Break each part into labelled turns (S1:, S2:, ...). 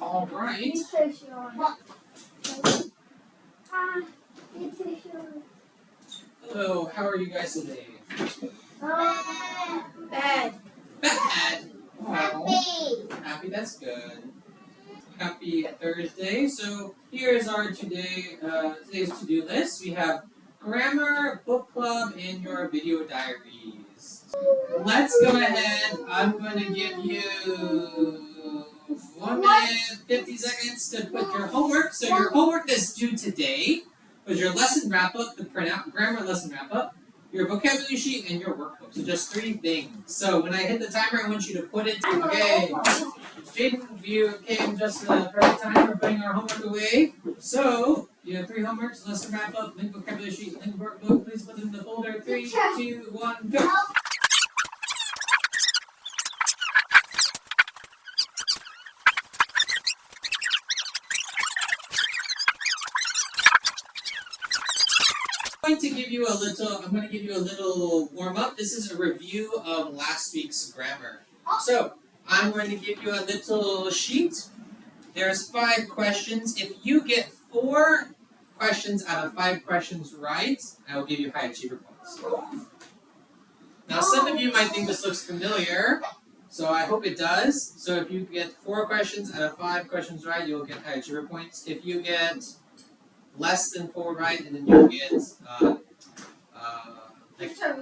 S1: All right. Hello, how are you guys today?
S2: Bad.
S1: Bad. Oh, happy, that's good. Happy Thursday. So here's our today's to-do list. We have grammar, book club, and your video diaries. Let's go ahead. I'm going to give you 1 minute, 50 seconds to put your homework. So your homework that's due today was your lesson wrap-up, the printout, grammar lesson wrap-up, your vocabulary sheet, and your workbook. So just 3 things. So when I hit the timer, I want you to put it to, okay. Jaden, you came just the perfect time for putting our homework away. So you have 3 homeworks, lesson wrap-up, link vocabulary sheet, link workbook. Please put them in the folder. 3, 2, 1, go. I'm going to give you a little warm-up. This is a review of last week's grammar. So, I'm going to give you a little sheet. There's 5 questions. If you get 4 questions out of 5 questions right, I will give you high achiever points. Now, some of you might think this looks familiar, so I hope it does. So if you get 4 questions out of 5 questions right, you'll get high achiever points. If you get less than 4 right, and then you'll get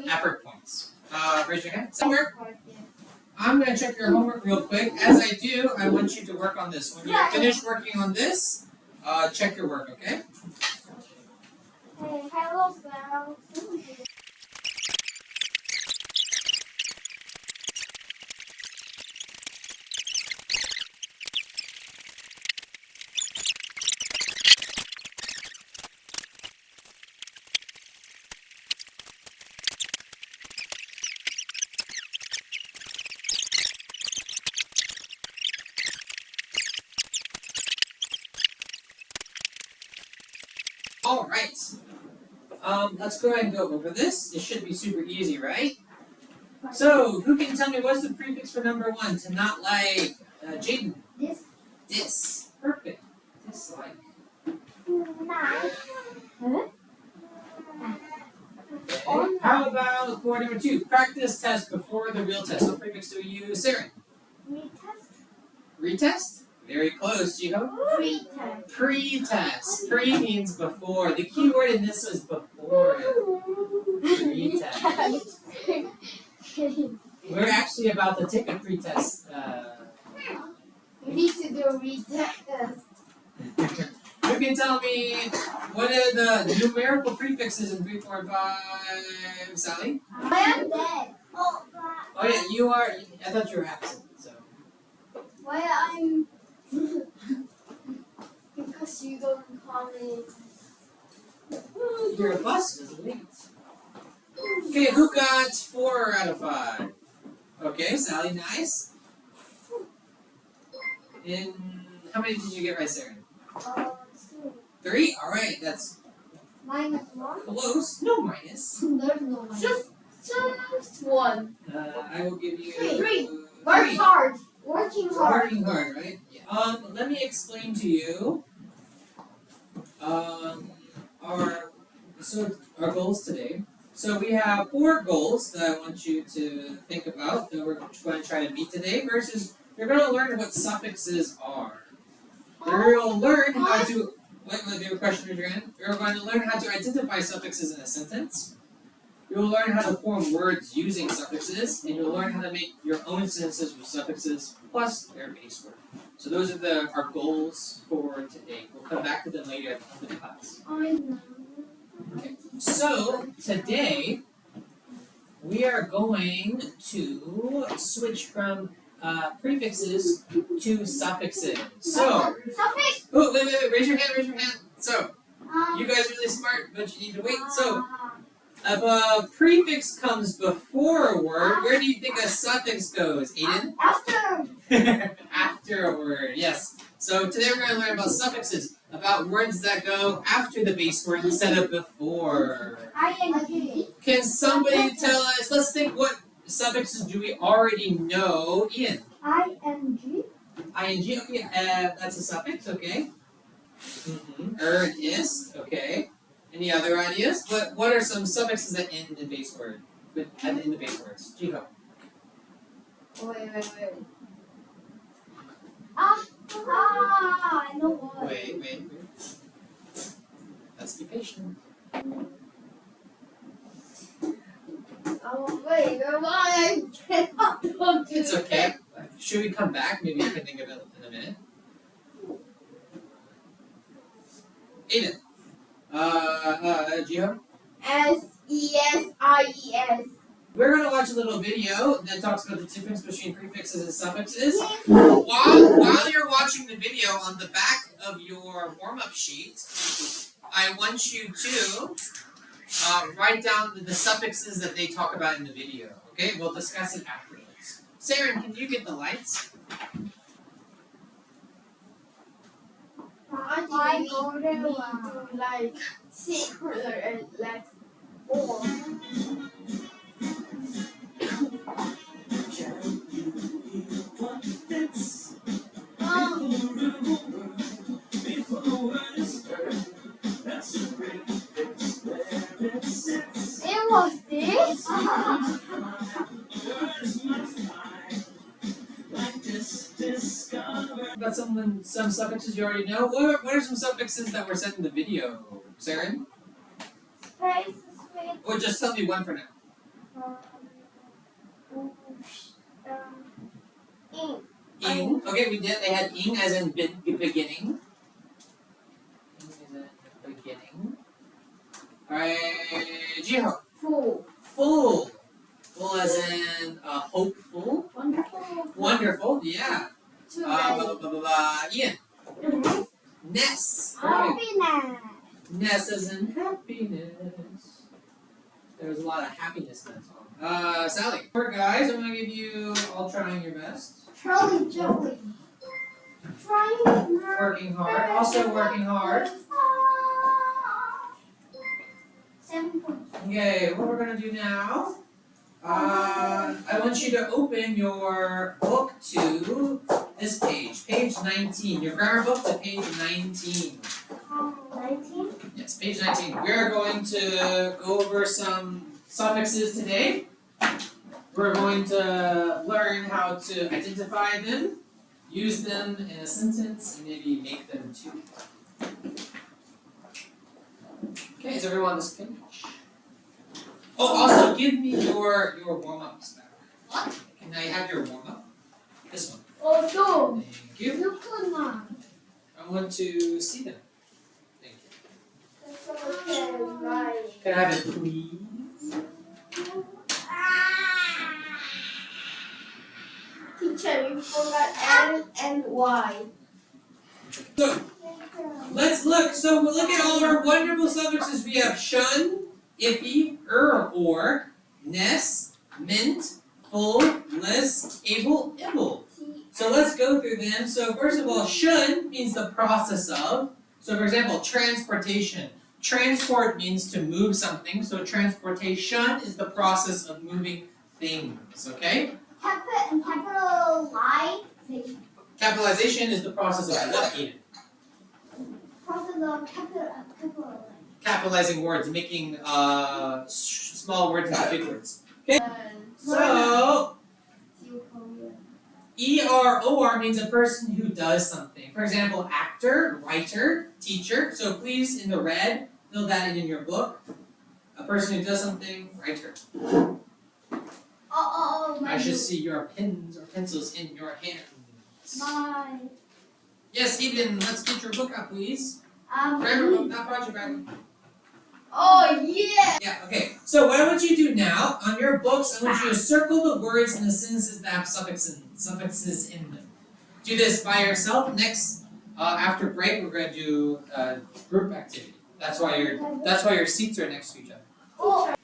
S1: effort points. Raise your hand. Homework. I'm going to check your homework real quick. As I do, I want you to work on this. When you're finished working on this, check your work, okay?
S2: Hey, hello, Sal.
S1: All right. Let's go ahead and go over this. It should be super easy, right? So, who can tell me what's the prefix for number 1? To not like, Jaden.
S2: This.
S1: Dis. Perfect. Dislike.
S2: Nice. Huh?
S1: Okay. How about for number 2? Practice test before the real test. What prefix do we use, Sarah?
S2: Retest.
S1: Retest? Very close, Jiho.
S2: Pretest.
S1: Pre-test. Pre means before. The key word in this was before. Pre-test. We're actually about to take a pre-test.
S2: We need to do a retest.
S1: You can tell me what are the numerical prefixes in 3, 4, and 5, Sally?
S2: I am dead.
S1: Oh yeah, you are. I thought you were absent. So.
S2: Why I'm? Because you don't call me.
S1: Your bus was late. Okay, who got 4 out of 5? Okay, Sally, nice. And how many did you get right, Sarah? 3? Alright, that's
S2: -1.
S1: close. No minus.
S2: There's no minus. Just 1.
S1: I will give you
S2: 3. Work hard. Working hard.
S1: Working hard, right? Yeah. Let me explain to you our goals today. So we have 4 goals that I want you to think about that we're going to try to meet today. First is you're going to learn what suffixes are. You'll learn how to. What do you have a question, Adrian? You're going to learn how to identify suffixes in a sentence. You'll learn how to form words using suffixes, and you'll learn how to make your own sentences with suffixes plus their base word. So those are our goals for today. We'll come back to them later at the end of the class. Okay. So today we are going to switch from prefixes to suffixes. So,
S2: Suffix.
S1: oh wait, raise your hand. So, you guys are really smart, but you need to wait. So, if a prefix comes before a word, where do you think a suffix goes, Aiden?
S2: After.
S1: After a word, yes. So today we're going to learn about suffixes, about words that go after the base word instead of before.
S2: ING.
S1: Can somebody tell us, let's think what suffixes do we already know, Ian?
S2: ING.
S1: ing, okay, that's a suffix, okay. Earnest, okay. Any other ideas? What are some suffixes that end in base word? In the base words? Jiho.
S2: Wait. I know what.
S1: Wait. Let's be patient.
S2: Oh, wait, I cannot do
S1: It's okay. Should we come back? Maybe you can think of it in a minute. Aiden. Jiho?
S2: SESIES.
S1: We're going to watch a little video that talks about the difference between prefixes and suffixes. While you're watching the video, on the back of your warm-up sheet, I want you to write down the suffixes that they talk about in the video. Okay? We'll discuss it afterwards. Saren, can you get the lights?
S2: I go there to like secret and like 4. It was this?
S1: Got some suffixes you already know. What are some suffixes that were said in the video, Saren?
S2: Space.
S1: Or just tell me one for now.
S2: Ing.
S1: Ing. Okay, we did. They had ing as in beginning. Ing as in beginning. Alright, Jiho.
S2: Full.
S1: Full. Full as in hopeful. Wonderful, yeah. Ian. Ness.
S2: Happiness.
S1: Ness as in happiness. There's a lot of happiness in that song. Sally. Alright, guys, I'm going to give you all trying your best.
S2: Charlie Jolly. Trying
S1: Working hard. Also working hard.
S2: 7 points.
S1: Okay, what we're going to do now, I want you to open your book to this page, page 19. Your grammar book to page 19.
S2: 19?
S1: Yes, page 19. We are going to go over some suffixes today. We're going to learn how to identify them, use them in a sentence, and maybe make them too. Okay, is everyone on this page? Oh, also give me your warm-ups back.
S2: What?
S1: Can I have your warm-up? This one.
S2: Oh, no.
S1: Thank you.
S2: You could not.
S1: I want to see them. Thank you.
S2: Okay, right.
S1: Can I have it, please?
S2: Teacher, you forgot L and Y.
S1: So, let's look. So, we'll look at all of our wonderful suffixes. We have shun, iffy, or, ness, mint, full, list, able, ibble. So let's go through them. So first of all, shun means the process of. So for example, transportation. Transport means to move something. So transportation is the process of moving things. Okay?
S2: Capital Y.
S1: Capitalization is the process of what, Eden?
S2: Process of capital.
S1: Capitalizing words, making small words into big words. Okay? So EROR means a person who does something. For example, actor, writer, teacher. So please, in the red, fill that in your book. A person who does something, writer. I should see your pens or pencils in your hands.
S2: My.
S1: Yes, Eden, let's get your book out, please. Grammar book, not project bag.
S2: Oh, yeah.
S1: Yeah, okay. So what I want you to do now, on your books, I want you to circle the words in the sentences that have suffixes in them. Do this by yourself. Next, after break, we're going to do a group activity. That's why your seats are next to each other.
S2: Oh.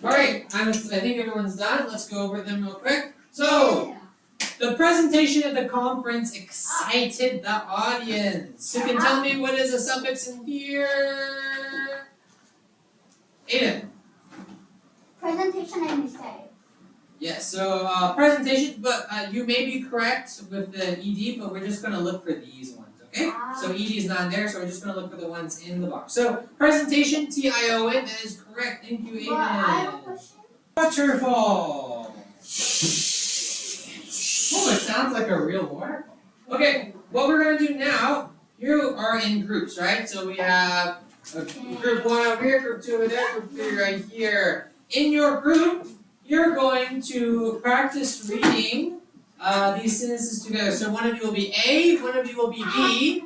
S1: Alright, I think everyone's done. Let's go over them real quick. So, the presentation at the conference excited the audience. You can tell me what is a suffix in here? Aiden.
S2: Presentation and essay.
S1: Yes, so presentation, but you may be correct with the ED, but we're just going to look for these ones, okay? So ED is not there, so we're just going to look for the ones in the box. So presentation, TION, that is correct. Thank you, Aiden.
S2: But I have a question.
S1: Waterfall. Oh, it sounds like a real waterfall. Okay, what we're going to do now, you are in groups, right? So we have group 1 over here, group 2 over there, group 3 right here. In your group, you're going to practice reading these sentences together. So one of you will be A, one of you will be B.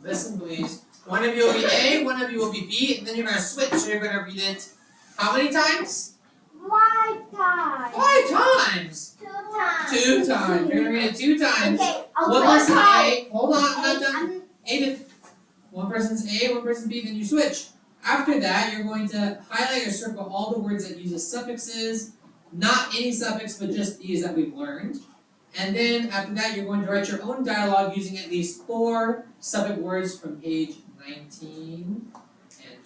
S1: Listen, please. One of you will be A, one of you will be B, and then you're going to switch. So you're going to read it how many times?
S2: 5 times.
S1: 5 times.
S2: 2 times.
S1: 2 times. You're going to read it 2 times.
S2: Okay,
S1: One person A. Hold on, I'm not done. Aiden. One person's A, one person's B, then you switch. After that, you're going to highlight or circle all the words that use suffixes, not any suffix, but just these that we've learned. And then after that, you're going to write your own dialogue using at least 4 suffix words from page 19 and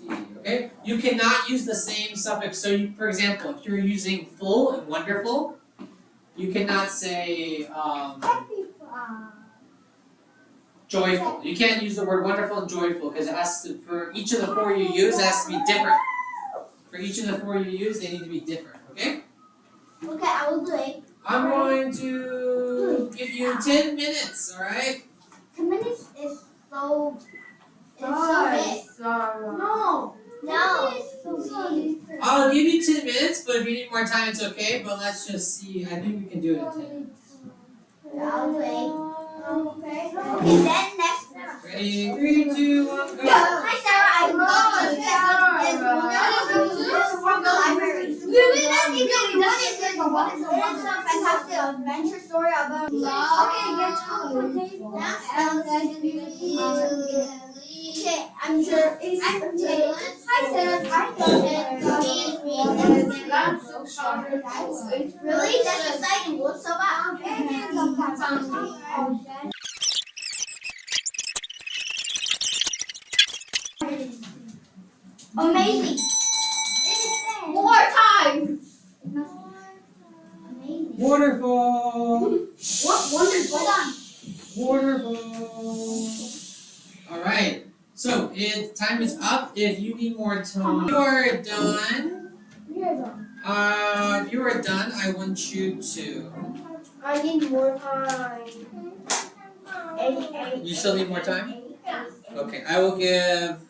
S1: 20. Okay? You cannot use the same suffix. So, for example, if you're using full and wonderful, you cannot say joyful. You can't use the word wonderful and joyful because it has to, for each of the 4 you use, it has to be different. For each of the 4 you use, they need to be different, okay?
S2: Okay, I will do it.
S1: I'm going to give you 10 minutes, alright?
S2: 10 minutes is so... It's so No.
S1: I'll give you 10 minutes, but if you need more time, it's okay. But let's just see. I think we can do it in 10 minutes.
S2: I'll do it. Okay, then next.
S1: Ready? 3, 2, 1, go!
S2: Hi, Sarah. I'm going to the library. It's a fantastic adventure story about Okay, I'm sure. Hi, Sarah. Really? That's exciting. What's so bad? Amazing. More time. Amazing.
S1: Waterfall!
S2: What wonderful.
S1: Waterfall! Alright, so time is up. If you need more time, you are done. If you are done, I want you to.
S2: I need more time.
S1: You still need more time? Okay, I will give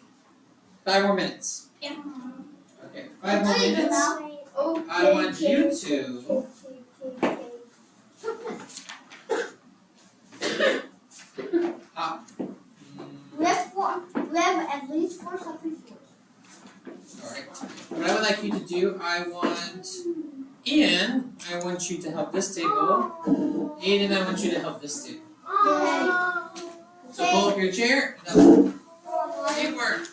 S1: 5 more minutes. Okay, 5 more minutes. I want you to.
S2: We have at least 4 suffix words.
S1: Alright. What I would like you to do, I want you to help this table. Aiden, I want you to help this table. So pull up your chair. Teamwork.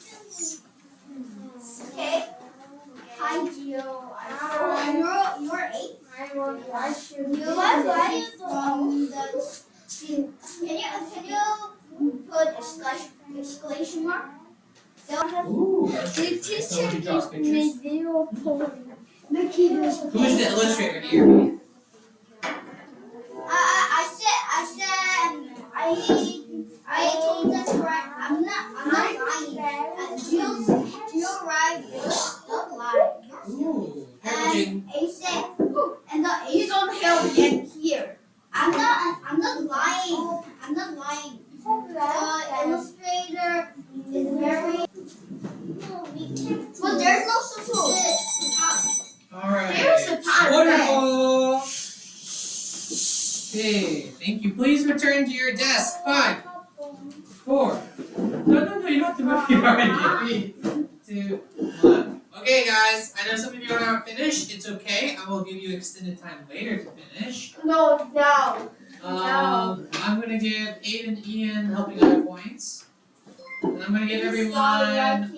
S2: Okay. Hi, Gio. You're 8. Can you put exclamation mark?
S1: Ooh. Who's the illustrator here?
S2: I told them correct. I'm not lying. Gio right, don't lie.
S1: Ooh.
S2: And A said, and the A's on hill and here. I'm not lying. I'm not lying. The illustrator is very. But there's no substitute.
S1: Alright.
S2: There's a time.
S1: Wonderful. Okay, thank you. Please return to your desk. 5, 4. No, you don't have to move. You already. 3, 2, 1. Okay, guys. I know some of you are not finished. It's okay. I will give you extended time later to finish.
S2: No.
S1: I'm gonna give Aiden and Ian helping other points. And I'm gonna give everyone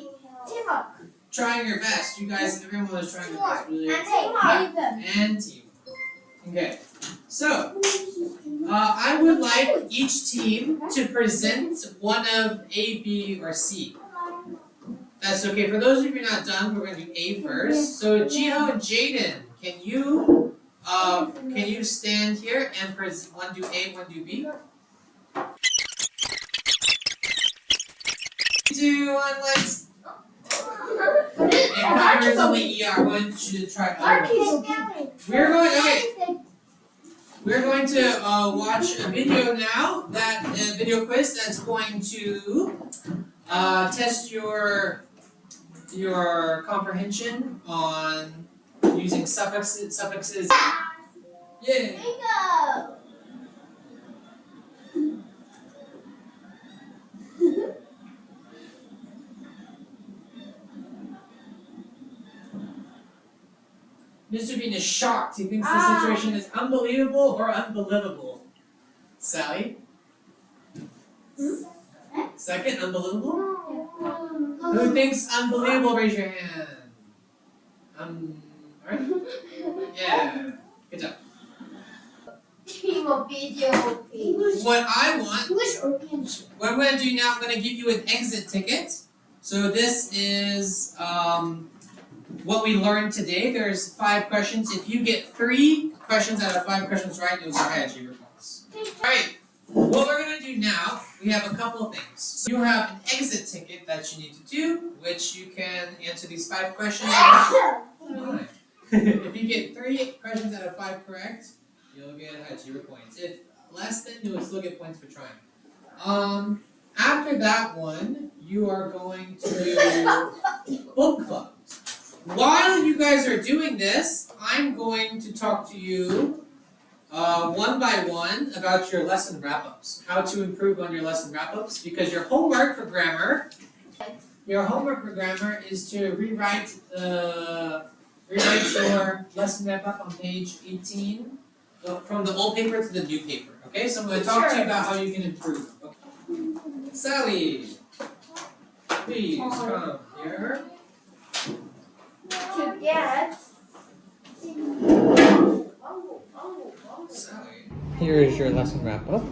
S1: trying your best. You guys, everyone was trying their best. Really. And team. Okay. So, I would like each team to present one of A, B, or C. That's okay. For those of you not done, we're going to do A first. So Jiho and Jaden, can you stand here and press one do A, one do B? 3, 2, 1, let's. It covers only ER. One should try other ones. We're going to watch a video now. That video quiz that's going to test your comprehension on using suffixes. Yeah.
S2: Bingo!
S1: Mr. Bean is shocked. He thinks the situation is unbelievable or unbelievable. Sally? Second, unbelievable? Who thinks unbelievable? Raise your hand. Alright? Yeah. Good job.
S2: Team of video.
S1: What I want,
S2: English or Spanish?
S1: what I'm going to do now, I'm going to give you an exit ticket. So this is what we learned today. There's 5 questions. If you get 3 questions out of 5 questions right, you'll get high achiever points. Alright, what we're going to do now, we have a couple of things. So you have an exit ticket that you need to do, which you can answer these 5 questions. If you get 3 questions out of 5 correct, you'll get high achiever points. If less than, you'll still get points for trying. After that one, you are going to do book clubs. While you guys are doing this, I'm going to talk to you one by one about your lesson wrap-ups. How to improve on your lesson wrap-ups, because your homework for grammar is to rewrite your lesson wrap-up on page 18 from the old paper to the new paper. Okay, so I'm going to talk to you about how you can improve. Okay. Sally, please come here.
S2: To get.
S1: Sally. Here is your lesson wrap-up.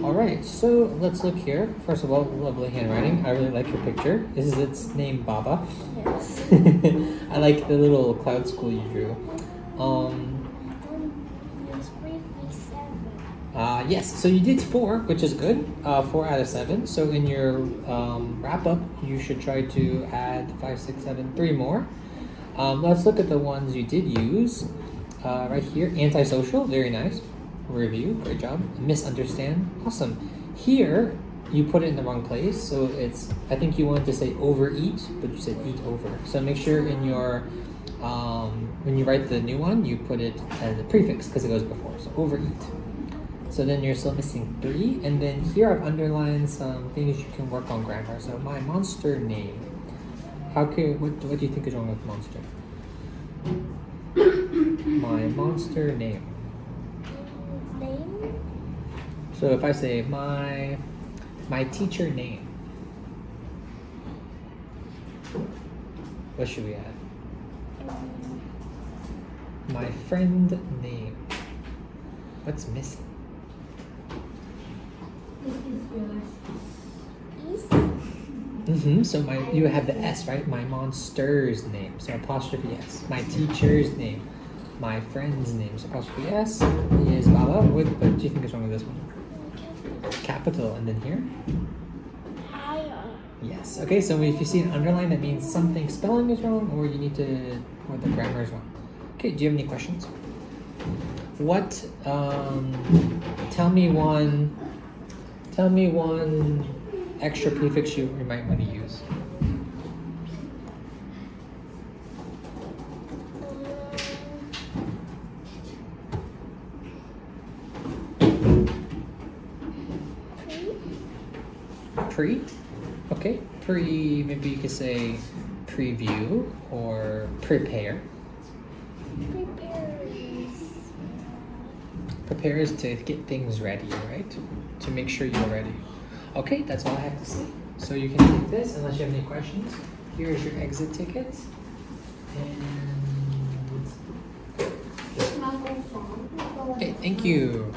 S1: Alright, so let's look here. First of all, lovely handwriting. I really like your picture. Is its name Baba?
S2: Yes.
S1: I like the little cloud school you drew. Yes, so you did 4, which is good. 4 out of 7. So in your wrap-up, you should try to add 5, 6, 7, 3 more. Let's look at the ones you did use. Right here, antisocial, very nice. Review, great job. Misunderstand, awesome. Here, you put it in the wrong place, so it's, I think you wanted to say overeat, but you said eat over. So make sure in your, when you write the new one, you put it as a prefix, because it goes before, so overeat. So then you're still missing 3, and then here I've underlined some things you can work on grammar. So my monster name. What do you think is wrong with monster? My monster name.
S2: Name?
S1: So if I say my teacher name, what should we add? My friend name. What's missing? So you have the S, right? My monster's name, so apostrophe S. My teacher's name, my friend's name, so apostrophe S is Baba. What do you think is wrong with this one? Capital, and then here? Yes. Okay, so if you see an underline, that means something spelling is wrong, or you need to, or the grammar is wrong. Okay, do you have any questions? What, tell me one extra prefix you might want to use. Pre? Okay, maybe you could say preview or prepare. Prepare is to get things ready, right? To make sure you're ready. Okay, that's all I have to say. So you can take this unless you have any questions. Here's your exit ticket. And okay, thank you.